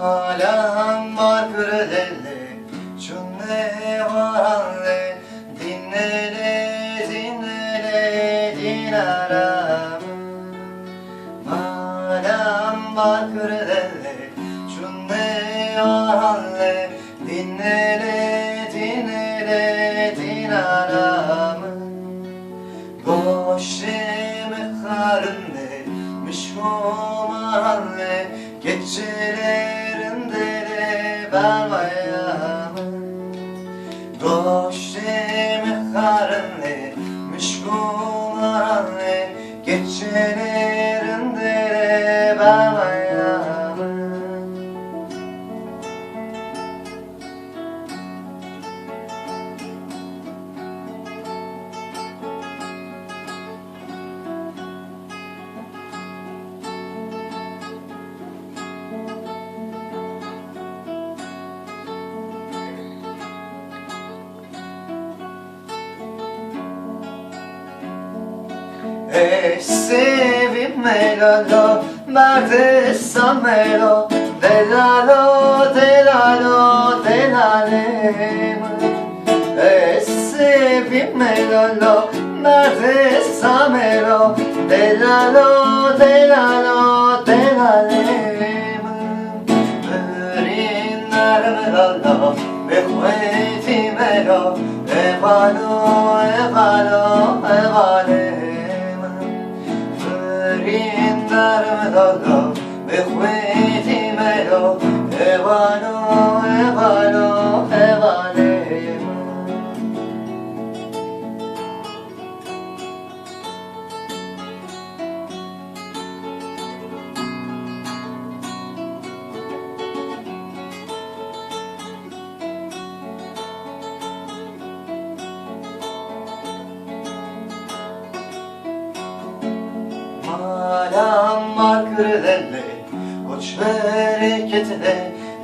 Malam var kırılele, cümle varanle, dinlele, dinlele, dinaram. Malam var kırılele, cümle varanle, dinlele, dinlele, dinaram. Goşeme karınle, mişkomaranle, gecelerinde de vermayamam. Goşeme karınle, mişkomaranle, gecelerinde de vermayamam. Sevimmelalo, merdesamelo, delalo, delalo, delalem. Sevimmelalo, merdesamelo, delalo, delalo, delalem. Rinarmelo, mehvetimelo, evalo, evalo, evalem. Rindarmelo, mehvetimelo, evalo, evalo, evalem. Malam var kırılele, koç bereketine,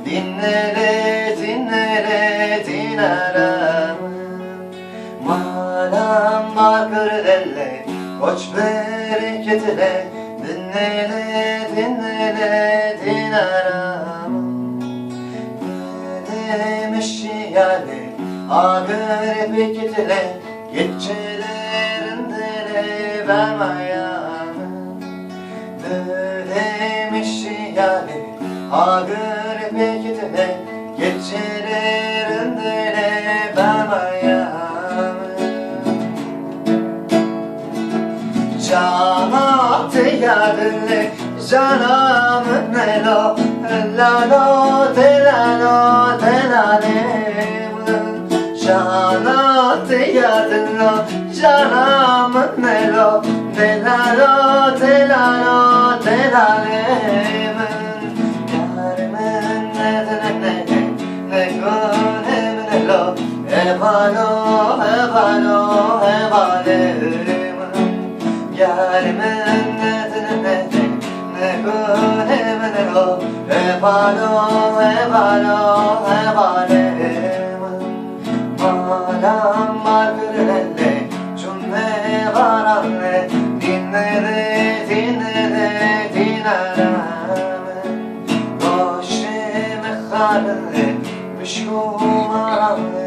dinlele, dinlele, dinaram. Malam var kırılele, koç bereketine, dinlele, dinlele, dinaram. Demiş yani, ağır beketine, gecelerinde de vermayam. Demiş yani, ağır beketine, gecelerinde de vermayam. Canat yardımle, canamın elo, lalo, delalo, delalem. Canat yardımla, canamın elo, delalo, delalo, delalem. Yarımın nedene ne gönlümün elo, evalo, evalo, evalem. Yarımın nedene ne gönlümün elo, evalo, evalo, evalem. Malam var kırılele, cümle varanle, dinlere, dinlere, dinaram. Goşeme karınle, mişkumaranle,